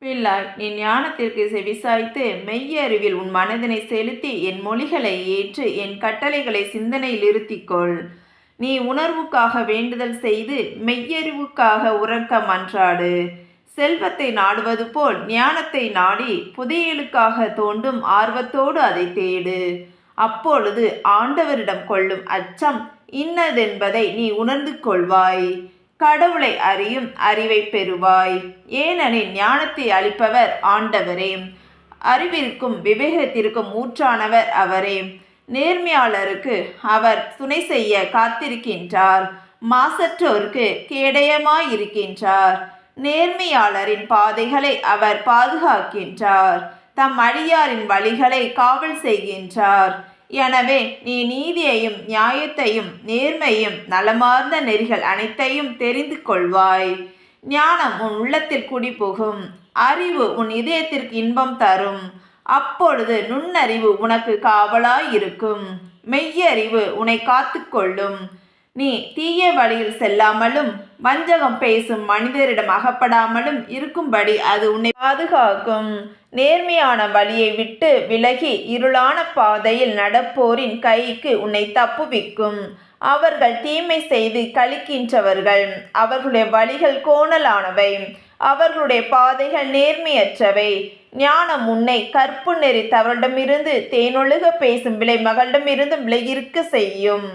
பிள்ளாய், நீ ஞானத்திற்கு செவிசாய்த்து மெய்யறிவில் உன் மனதினை செலுத்தி என் மொழிகளை ஏற்று என் கட்டளைகளை சிந்தனையில் இருத்திக்கொள். நீ உணர்வுக்காக வேண்டுதல் செய்து மெய்யறிவுக்காக உறக்க மன்றாடு. செல்வத்தை நாடுவது போல் ஞானத்தை நாடி புதையலுக்காக தோண்டும் ஆர்வத்தோடு அதை தேடு. அப்பொழுது ஆண்டவரிடம் கொள்ளும் அச்சம் இன்னதென்பதை நீ உணர்ந்து கொள்வாய். கடவுளை அறியும் அறிவை பெறுவாய். ஏனெனில் ஞானத்தை அளிப்பவர் ஆண்டவரே, அறிவிற்கும் விவேகத்திற்கும் ஊற்றானவர் அவரே. நேர்மையாளருக்கு அவர் துணை செய்ய காத்திருக்கின்றார், மாசற்றோருக்கு கேடயமாயிருக்கின்றார். நேர்மையாளரின் பாதைகளை அவர் பாதுகாக்கின்றார், தம் அடியாரின் வழிகளை காவல் செய்கின்றார். எனவே நீ நீதியையும் நியாயத்தையும் நேர்மையும் நலமார்ந்த நெறிகள் அனைத்தையும் தெரிந்து கொள்வாய். ஞானம் உன் உள்ளத்தில் குடிபுகும், அறிவு உன் இதயத்திற்கு இன்பம் தரும். அப்பொழுது நுண்ணறிவு உனக்கு காவலாயிருக்கும், மெய்யறிவு உன்னை காத்து கொள்ளும். நீ தீய வழியில் செல்லாமலும் வஞ்சகம் பேசும் மனிதரிடம் அகப்படாமலும் இருக்கும்படி அது உன்னை பாதுகாக்கும். நேர்மையான வழியை விட்டு விலகி இருளான பாதையில் நடப்போரின் கைக்கு உன்னை தப்புவிக்கும். அவர்கள் தீமை செய்து கழிக்கின்றவர்கள், அவர்களுடைய வழிகள் கோணலானவை, அவர்களுடைய பாதைகள் நேர்மையற்றவை. ஞானம் உன்னை கற்பு நெறி தவறிடமிருந்து தேனொழுக பேசும் விலை மகளிடமிருந்து விலகியிருக்க செய்யும்.